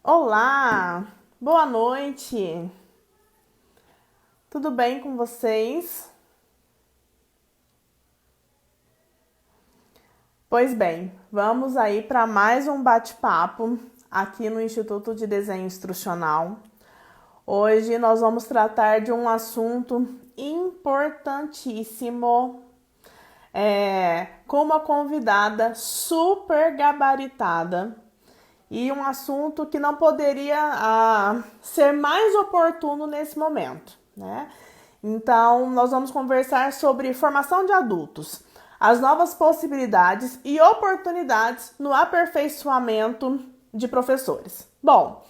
Olá, boa noite. Tudo bem com vocês? Pois bem, vamos aí para mais um bate-papo aqui no Instituto de Desenho Instrucional. Hoje nós vamos tratar de um assunto importantíssimo, com uma convidada super gabaritada e um assunto que não poderia ser mais oportuno nesse momento, né? Então, nós vamos conversar sobre formação de adultos, as novas possibilidades e oportunidades no aperfeiçoamento de professores. Bom,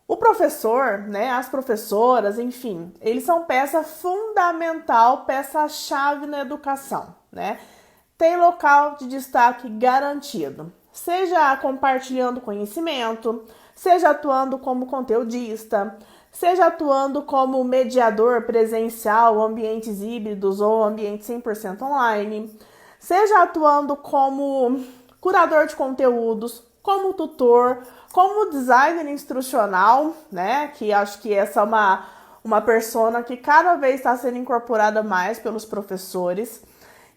o professor, né, as professoras, enfim, eles são peça fundamental, peça-chave na educação, né? Tem local de destaque garantido, seja compartilhando conhecimento, seja atuando como conteudista, seja atuando como mediador presencial, ambientes híbridos ou ambiente 100% online, seja atuando como curador de conteúdos, como tutor, como designer instrucional, né? Que acho que essa é uma persona que cada vez está sendo incorporada mais pelos professores.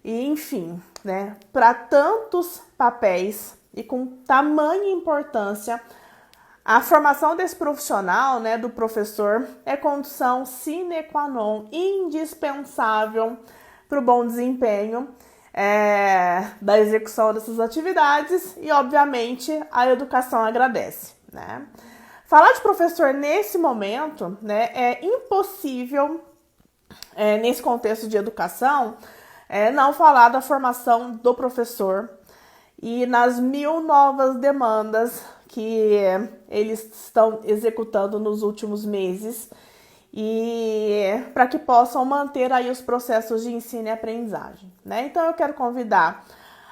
E, enfim, né? Para tantos papéis e com tamanha importância, a formação desse profissional, né, do professor, é condição sine qua non, indispensável para o bom desempenho da execução dessas atividades e, obviamente, a educação agradece, né? Falar de professor nesse momento, né, é impossível, nesse contexto de educação, não falar da formação do professor e nas mil novas demandas que eles estão executando nos últimos meses e para que possam manter aí os processos de ensino e aprendizagem, né? Então eu quero convidar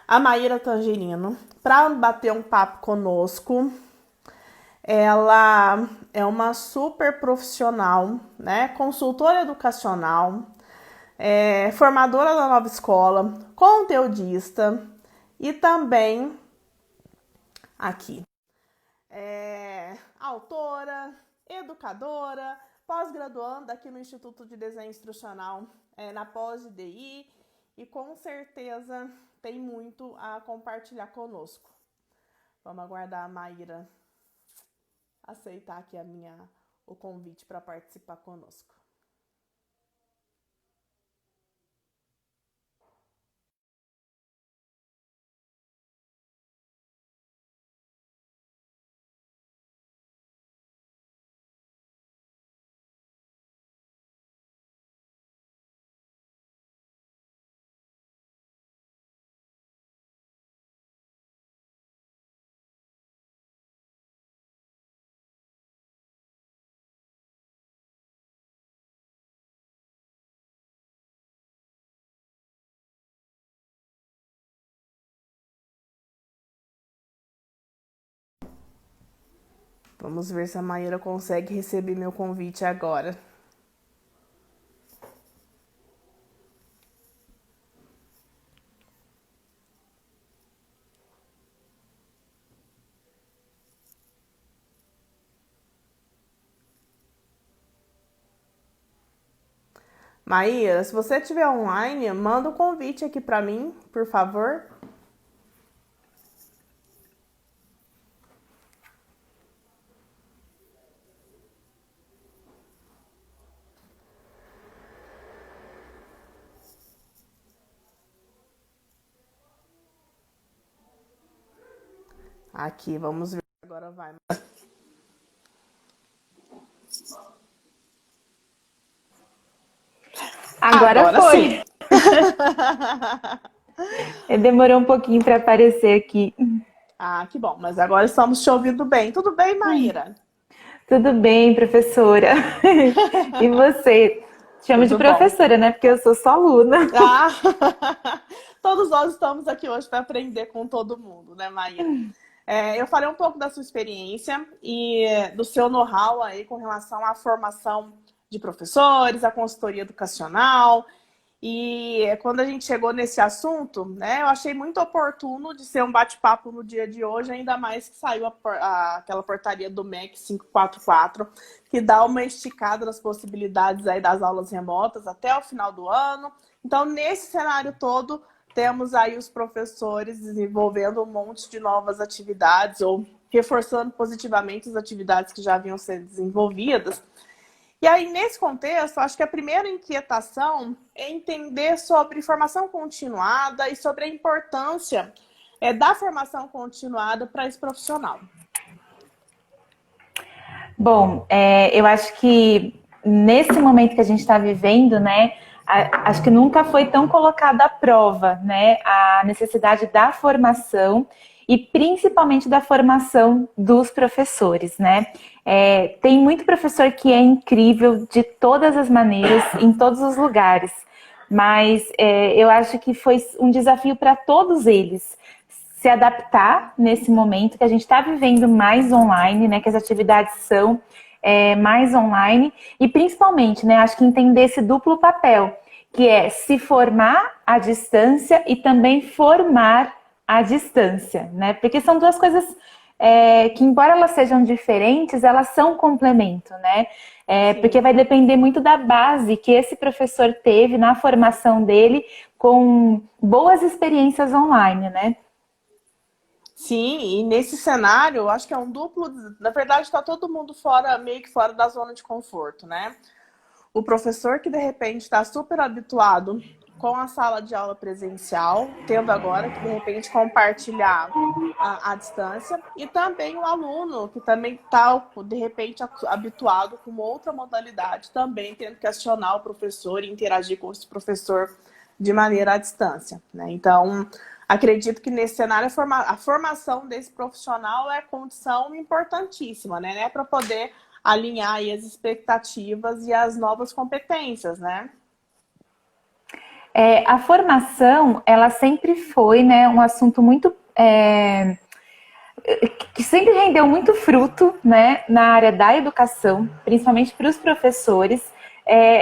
a Maíra Tangerino para bater um papo conosco. Ela é uma super profissional, né? Consultora educacional, formadora da nova escola, conteudista e também aqui autora, educadora, pós-graduanda aqui no Instituto de Desenho Instrucional, na pós de DI, e com certeza tem muito a compartilhar conosco. Vamos aguardar a Maíra aceitar aqui o convite para participar conosco. Vamos ver se a Maíra consegue receber meu convite agora. Maíra, se você estiver online, manda um convite aqui para mim, por favor. Aqui, vamos ver. Agora vai. Agora foi. Demorou um pouquinho para aparecer aqui. Ah, que bom. Mas agora estamos te ouvindo bem. Tudo bem, Maíra? Tudo bem, professora? E você? Chama de Tudo bom. professora, né? Porque eu sou só aluna. Ah, todos nós estamos aqui hoje para aprender com todo mundo, né, Maíra? Eu falei um pouco da sua experiência e do seu know-how aí com relação à formação de professores, à consultoria educacional. E quando a gente chegou nesse assunto, né, eu achei muito oportuno de ser um bate-papo no dia de hoje, ainda mais que saiu aquela portaria do MEC 544, que dá uma esticada nas possibilidades aí das aulas remotas até o final do ano. Então, nesse cenário todo, temos aí os professores desenvolvendo um monte de novas atividades ou reforçando positivamente as atividades que já haviam sido desenvolvidas. E aí, nesse contexto, acho que a primeira inquietação é entender sobre formação continuada e sobre a importância da formação continuada para esse profissional. Bom, eu acho que nesse momento que a gente está vivendo, né, acho que nunca foi tão colocada à prova, né, a necessidade da formação e principalmente da formação dos professores, né? Tem muito professor que é incrível de todas as maneiras, em todos os lugares, mas eu acho que foi um desafio para todos eles se adaptar nesse momento que a gente está vivendo mais online, né? Que as atividades são mais online e principalmente, né? Acho que entender esse duplo papel, que é se formar à distância e também formar à distância, né? Porque são duas coisas que, embora elas sejam diferentes, elas são complemento, né? Porque vai depender muito da base que esse professor teve na formação dele com boas experiências online, né? Sim, e nesse cenário, eu acho que é um duplo. Na verdade, está todo mundo fora, meio que fora da zona de conforto, né? O professor que de repente está super habituado com a sala de aula presencial, tendo agora que de repente compartilhar à distância, e também o aluno que também está de repente habituado com outra modalidade, também tendo que acionar o professor e interagir com esse professor de maneira à distância, né? Então, acredito que nesse cenário a formação desse profissional é condição importantíssima, né? Para poder alinhar aí as expectativas e as novas competências, né? A formação, ela sempre foi, né, um assunto muito que sempre rendeu muito fruto, né, na área da educação, principalmente para os professores.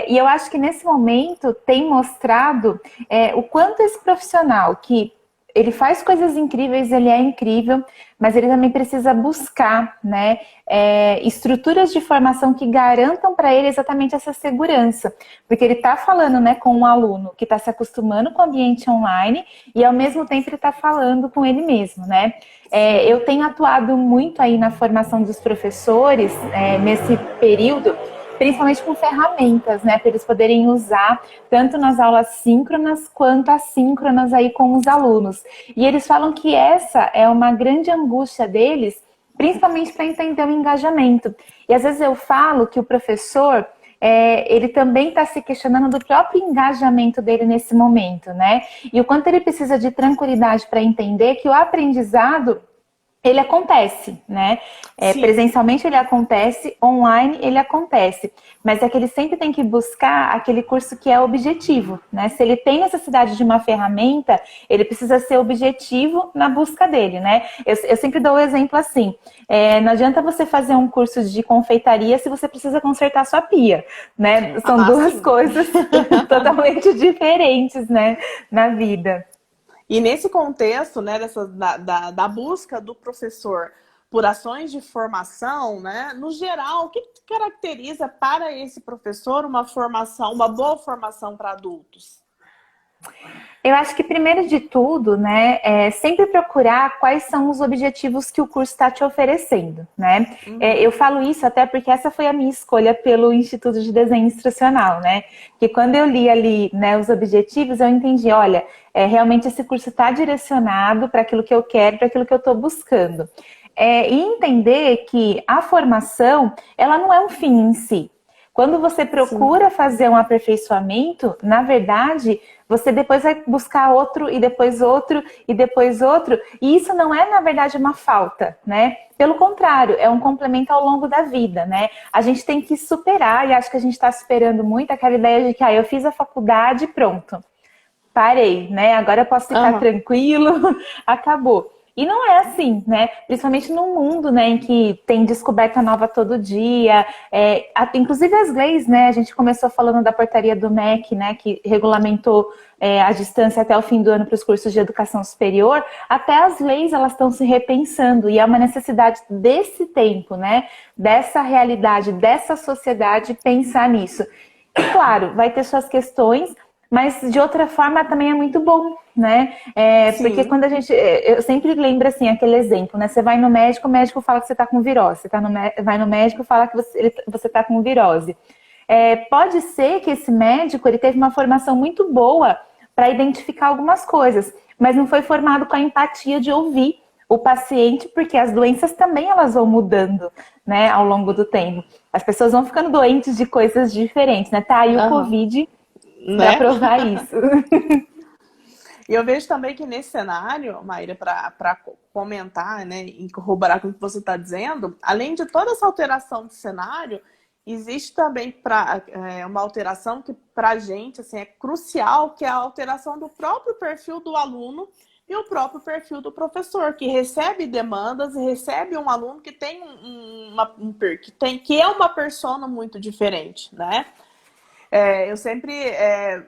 E eu acho que nesse momento tem mostrado o quanto esse profissional que ele faz coisas incríveis, ele é incrível, mas ele também precisa buscar, né, estruturas de formação que garantam para ele exatamente essa segurança. Porque ele está falando, né, com um aluno que está se acostumando com o ambiente online e, ao mesmo tempo, ele está falando com ele mesmo, né? Eu tenho atuado muito aí na formação dos professores nesse período, principalmente com ferramentas, né, para eles poderem usar tanto nas aulas síncronas quanto assíncronas aí com os alunos. E eles falam que essa é uma grande angústia deles, principalmente para entender o engajamento. E às vezes eu falo que o professor, ele também está se questionando do próprio engajamento dele nesse momento, né? E o quanto ele precisa de tranquilidade para entender que o aprendizado ele acontece, né? Presencialmente ele acontece, online ele acontece, mas é que ele sempre tem que buscar aquele curso que é objetivo, né? Se ele tem necessidade de uma ferramenta, ele precisa ser objetivo na busca dele, né? Eu sempre dou o exemplo assim, não adianta você fazer um curso de confeitaria se você precisa consertar sua pia, né? São duas coisas totalmente diferentes, né, na vida. E nesse contexto, né, da busca do professor por ações de formação, né, no geral, o que caracteriza para esse professor uma boa formação para adultos? Eu acho que, primeiro de tudo, né, é sempre procurar quais são os objetivos que o curso está te oferecendo, né? Eu falo isso até porque essa foi a minha escolha pelo Instituto de Desenho Instrucional, né? Que quando eu li ali, né, os objetivos, eu entendi, olha, realmente esse curso está direcionado para aquilo que eu quero, para aquilo que eu estou buscando. E entender que a formação, ela não é um fim em si. Quando você procura fazer um aperfeiçoamento, na verdade, você depois vai buscar outro, e depois outro, e depois outro. E isso não é, na verdade, uma falta, né? Pelo contrário, é um complemento ao longo da vida, né? A gente tem que superar, e acho que a gente está superando muito aquela ideia de que eu fiz a faculdade e pronto. Parei, né? Agora eu posso ficar tranquilo, acabou. E não é assim, né? Principalmente num mundo, né, em que tem descoberta nova todo dia. Inclusive as leis, né? A gente começou falando da portaria do MEC, né, que regulamentou a distância até o fim do ano para os cursos de educação superior. Até as leis, elas estão se repensando. E é uma necessidade desse tempo, né? Dessa realidade, dessa sociedade, pensar nisso. E claro, vai ter suas questões, mas de outra forma também é muito bom, né? Porque Sim. quando a gente. Eu sempre lembro assim, aquele exemplo, né? Você vai no médico, o médico fala que você tá com virose. Você vai no médico e fala que você tá com virose. Pode ser que esse médico ele teve uma formação muito boa para identificar algumas coisas, mas não foi formado com a empatia de ouvir o paciente, porque as doenças também elas vão mudando, né, ao longo do tempo. As pessoas vão ficando doentes de coisas diferentes, né? Tá aí o Aham. Covid para Né? provar isso. E eu vejo também que nesse cenário, Maíra, para comentar, né, e corroborar com o que você está dizendo, além de toda essa alteração de cenário, existe também uma alteração que para a gente assim, é crucial, que é a alteração do próprio perfil do aluno e o próprio perfil do professor, que recebe demandas e recebe um aluno que tem que é uma persona muito diferente, né? Eu sempre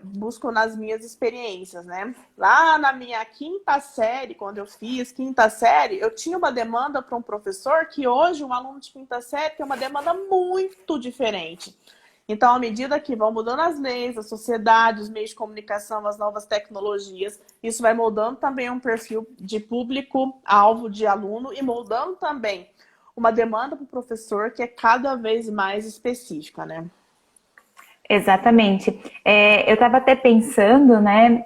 busco nas minhas experiências, né? Lá na minha quinta série, quando eu fiz quinta série, eu tinha uma demanda para um professor que hoje um aluno de quinta série tem uma demanda muito diferente. Então, à medida que vão mudando as leis, a sociedade, os meios de comunicação, as novas tecnologias, isso vai moldando também um perfil de público-alvo de aluno e moldando também uma demanda para o professor que é cada vez mais específica, né? Exatamente. Eu estava até pensando, né,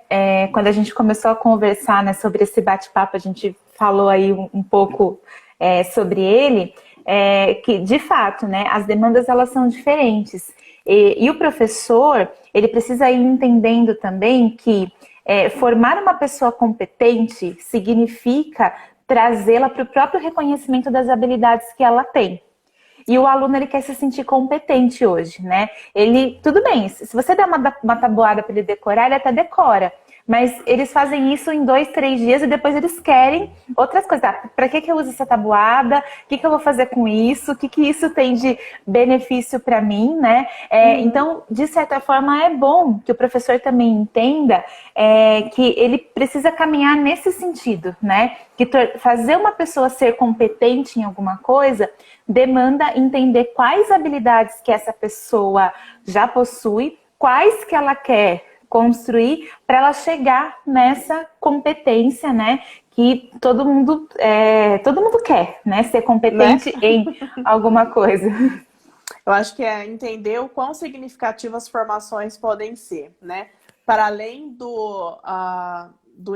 quando a gente começou a conversar, né, sobre esse bate-papo, a gente falou aí um pouco sobre ele, que de fato, né, as demandas elas são diferentes. E o professor, ele precisa ir entendendo também que formar uma pessoa competente significa trazê-la para o próprio reconhecimento das habilidades que ela tem. E o aluno ele quer se sentir competente hoje, né? Ele, tudo bem, se você der uma tabuada para ele decorar, ele até decora. Mas eles fazem isso em 2, 3 dias e depois eles querem outras coisas. Para que eu uso essa tabuada? O que eu vou fazer com isso? O que isso tem de benefício para mim, né? Então, de certa forma, é bom que o professor também entenda que ele precisa caminhar nesse sentido, né? Que fazer uma pessoa ser competente em alguma coisa demanda entender quais habilidades que essa pessoa já possui, quais que ela quer construir para ela chegar nessa competência, né? Que todo mundo quer, né? Ser Né? competente em alguma coisa. Eu acho que é entender o quão significativas as formações podem ser, né? Para além do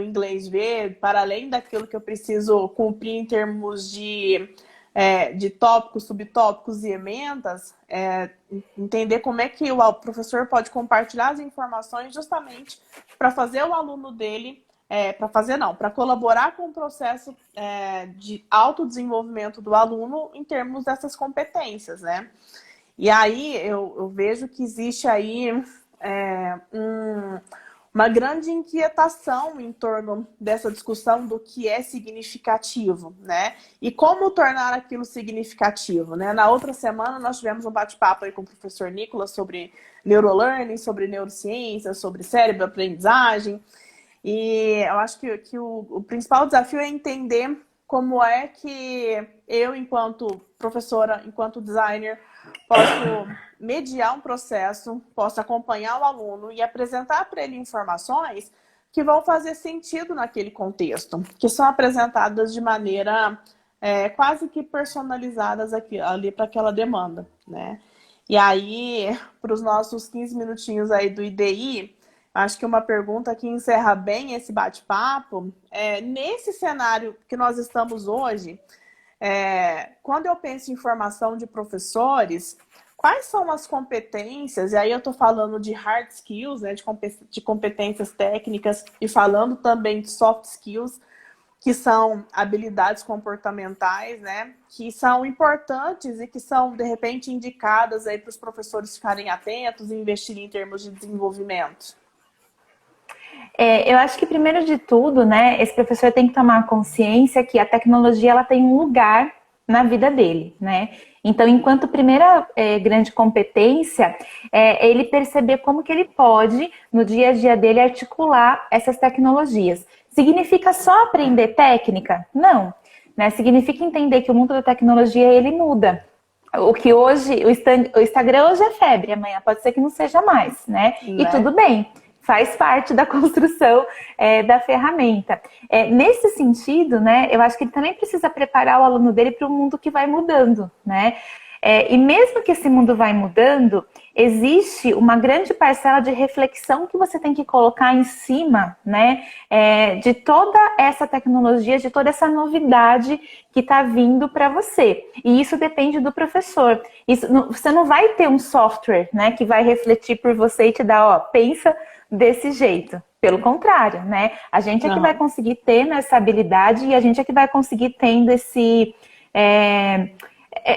inglês ver, para além daquilo que eu preciso cumprir em termos de tópicos, subtópicos e emendas, entender como é que o professor pode compartilhar as informações justamente para fazer o aluno dele, para colaborar com o processo de autodesenvolvimento do aluno em termos dessas competências, né? E aí eu vejo que existe aí uma grande inquietação em torno dessa discussão do que é significativo, né? E como tornar aquilo significativo, né? Na outra semana nós tivemos um bate-papo aí com o professor Nicolas sobre neurolearning, sobre neurociência, sobre cérebro, aprendizagem. E eu acho que o principal desafio é entender como é que eu, enquanto professora, enquanto designer, posso mediar um processo, posso acompanhar o aluno e apresentar para ele informações que vão fazer sentido naquele contexto, que são apresentadas de maneira quase que personalizadas ali para aquela demanda, né? E aí, para os nossos 15 minutinhos aí do IDI, acho que uma pergunta que encerra bem esse bate-papo nesse cenário que nós estamos hoje, quando eu penso em formação de professores, quais são as competências, e aí eu estou falando de hard skills, né, de competências técnicas, e falando também de soft skills, que são habilidades comportamentais, né, que são importantes e que são, de repente, indicadas aí para os professores ficarem atentos e investirem em termos de desenvolvimento. Eu acho que primeiro de tudo, né, esse professor tem que tomar consciência que a tecnologia ela tem um lugar na vida dele, né? Então, enquanto primeira grande competência, ele perceber como que ele pode, no dia a dia dele, articular essas tecnologias. Significa só aprender técnica? Não. Né? Significa entender que o mundo da tecnologia, ele muda. O que hoje, o Instagram hoje é febre, amanhã pode ser que não seja mais, né? E tudo bem, faz parte da construção da ferramenta. Nesse sentido, né, eu acho que ele também precisa preparar o aluno dele para o mundo que vai mudando, né? E mesmo que esse mundo vai mudando, existe uma grande parcela de reflexão que você tem que colocar em cima, né, de toda essa tecnologia, de toda essa novidade que está vindo para você. E isso depende do professor. Você não vai ter um software, né, que vai refletir por você e te dar, ó, pensa desse jeito. Pelo contrário, né? A gente é que vai conseguir ter essa habilidade e a gente é que vai conseguir tendo esse...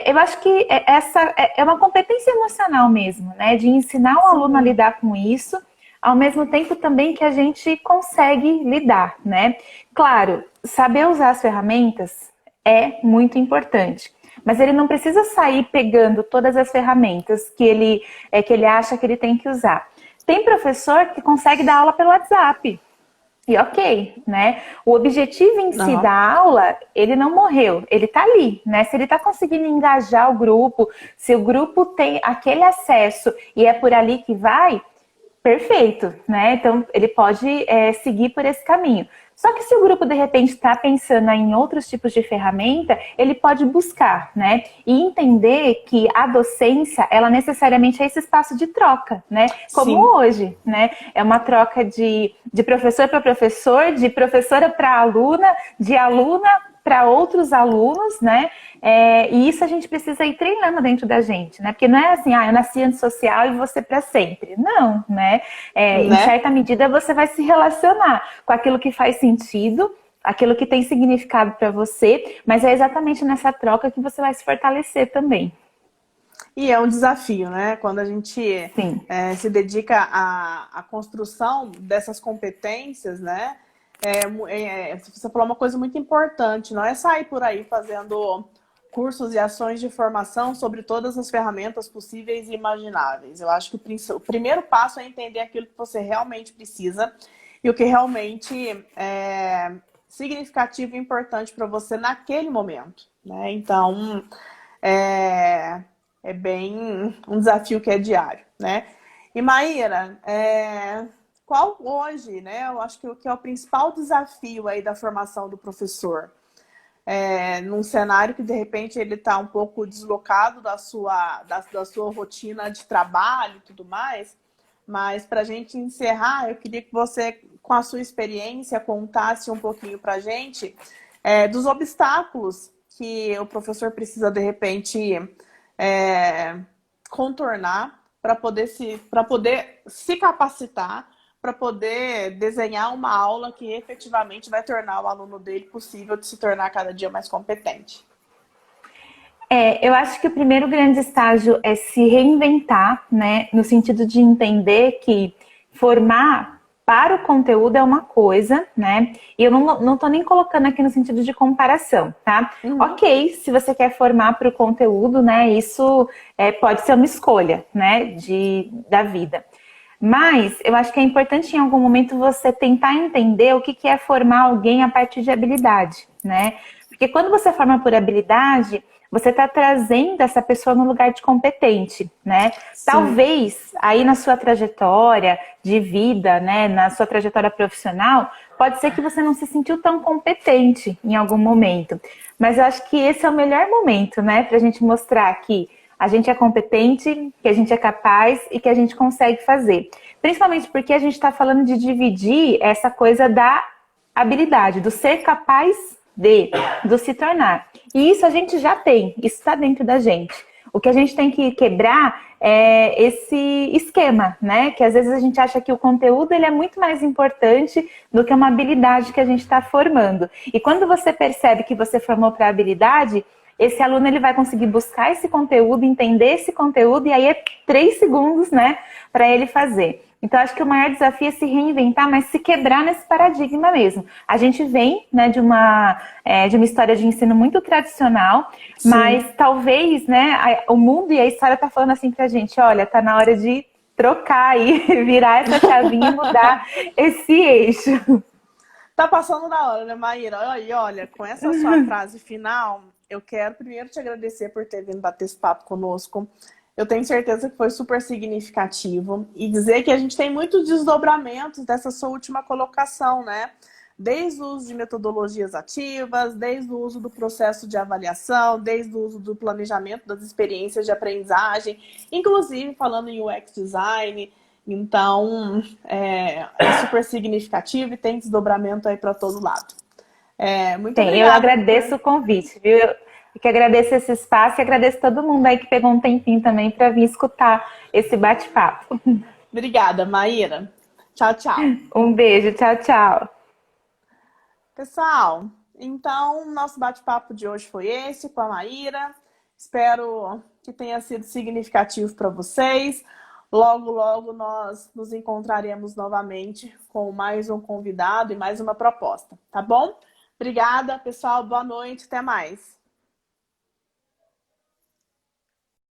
eu acho que essa é uma competência emocional mesmo, né? De ensinar o aluno a lidar com isso, ao mesmo tempo também que a gente consegue lidar, né? Claro, saber usar as ferramentas é muito importante, mas ele não precisa sair pegando todas as ferramentas que ele acha que ele tem que usar. Tem professor que consegue dar aula pelo WhatsApp. E ok, né? O objetivo em si da aula, ele não morreu, ele tá ali, né? Se ele tá conseguindo engajar o grupo, se o grupo tem aquele acesso e é por ali que vai, perfeito, né? Então, ele pode seguir por esse caminho. Só que se o grupo, de repente, está pensando em outros tipos de ferramenta, ele pode buscar, né? E entender que a docência, ela necessariamente é esse espaço de troca, né? Como Sim. hoje, né? É uma troca de professor para professor, de professora para aluna, de aluna para outros alunos, né? E isso a gente precisa ir treinando dentro da gente, né? Porque não é assim, eu nasci antissocial e vou ser para sempre. Não, né? Em certa medida você vai se relacionar com aquilo que faz sentido, aquilo que tem significado para você, mas é exatamente nessa troca que você vai se fortalecer também. E é um desafio, né? Quando a gente se dedica à construção dessas competências, né? Você falou uma coisa muito importante, não é sair por aí fazendo cursos e ações de formação sobre todas as ferramentas possíveis e imagináveis. Eu acho que o primeiro passo é entender aquilo que você realmente precisa e o que realmente é significativo e importante para você naquele momento, né? Então, é bem um desafio que é diário, né? E Maíra, qual hoje, né? Eu acho que o que é o principal desafio aí da formação do professor? Num cenário que de repente ele está um pouco deslocado da sua rotina de trabalho e tudo mais, mas para a gente encerrar, eu queria que você, com a sua experiência, contasse um pouquinho para a gente dos obstáculos que o professor precisa de repente contornar para poder se capacitar, para poder desenhar uma aula que efetivamente vai tornar o aluno dele possível de se tornar cada dia mais competente. Eu acho que o primeiro grande estágio é se reinventar, né? No sentido de entender que formar para o conteúdo é uma coisa, né? E eu não estou nem colocando aqui no sentido de comparação, tá? Ok, se você quer formar para o conteúdo, né? Isso pode ser uma escolha, né? Da vida. Mas eu acho que é importante em algum momento você tentar entender o que é formar alguém a partir de habilidade, né? Porque quando você forma por habilidade, você está trazendo essa pessoa no lugar de competente, né? Sim. Talvez aí na sua trajetória de vida, né, na sua trajetória profissional, pode ser que você não se sentiu tão competente em algum momento. Mas eu acho que esse é o melhor momento, né, para a gente mostrar que a gente é competente, que a gente é capaz e que a gente consegue fazer. Principalmente porque a gente está falando de dividir essa coisa da habilidade, do ser capaz do se tornar. E isso a gente já tem, isso está dentro da gente. O que a gente tem que quebrar é esse esquema, né? Que às vezes a gente acha que o conteúdo ele é muito mais importante do que uma habilidade que a gente está formando. E quando você percebe que você formou para a habilidade, esse aluno ele vai conseguir buscar esse conteúdo, entender esse conteúdo, e aí é 3 segundos, né, para ele fazer. Então, acho que o maior desafio é se reinventar, mas se quebrar nesse paradigma mesmo. A gente vem, né, de uma história de ensino muito tradicional, Sim. mas talvez, né, o mundo e a história tá falando assim pra gente, olha, tá na hora de trocar aí, virar essa chavinha e mudar esse eixo. Tá passando da hora, né, Maíra? E olha, com essa sua frase final, eu quero primeiro te agradecer por ter vindo bater esse papo conosco. Eu tenho certeza que foi super significativo. E dizer que a gente tem muitos desdobramentos dessa sua última colocação, né? Desde o uso de metodologias ativas, desde o uso do processo de avaliação, desde o uso do planejamento das experiências de aprendizagem, inclusive falando em UX design. Então, é super significativo e tem desdobramento aí para todo lado. Muito Tem, eu obrigada agradeço por. o convite, viu? Eu que agradeço esse espaço e agradeço todo mundo aí que pegou um tempinho também para vir escutar esse bate-papo. Obrigada, Maíra. Tchau, tchau. Um beijo, tchau, tchau. Pessoal, então, nosso bate-papo de hoje foi esse com a Maíra. Espero que tenha sido significativo para vocês. Logo, logo nós nos encontraremos novamente com mais um convidado e mais uma proposta, tá bom? Obrigada, pessoal. Boa noite. Até mais.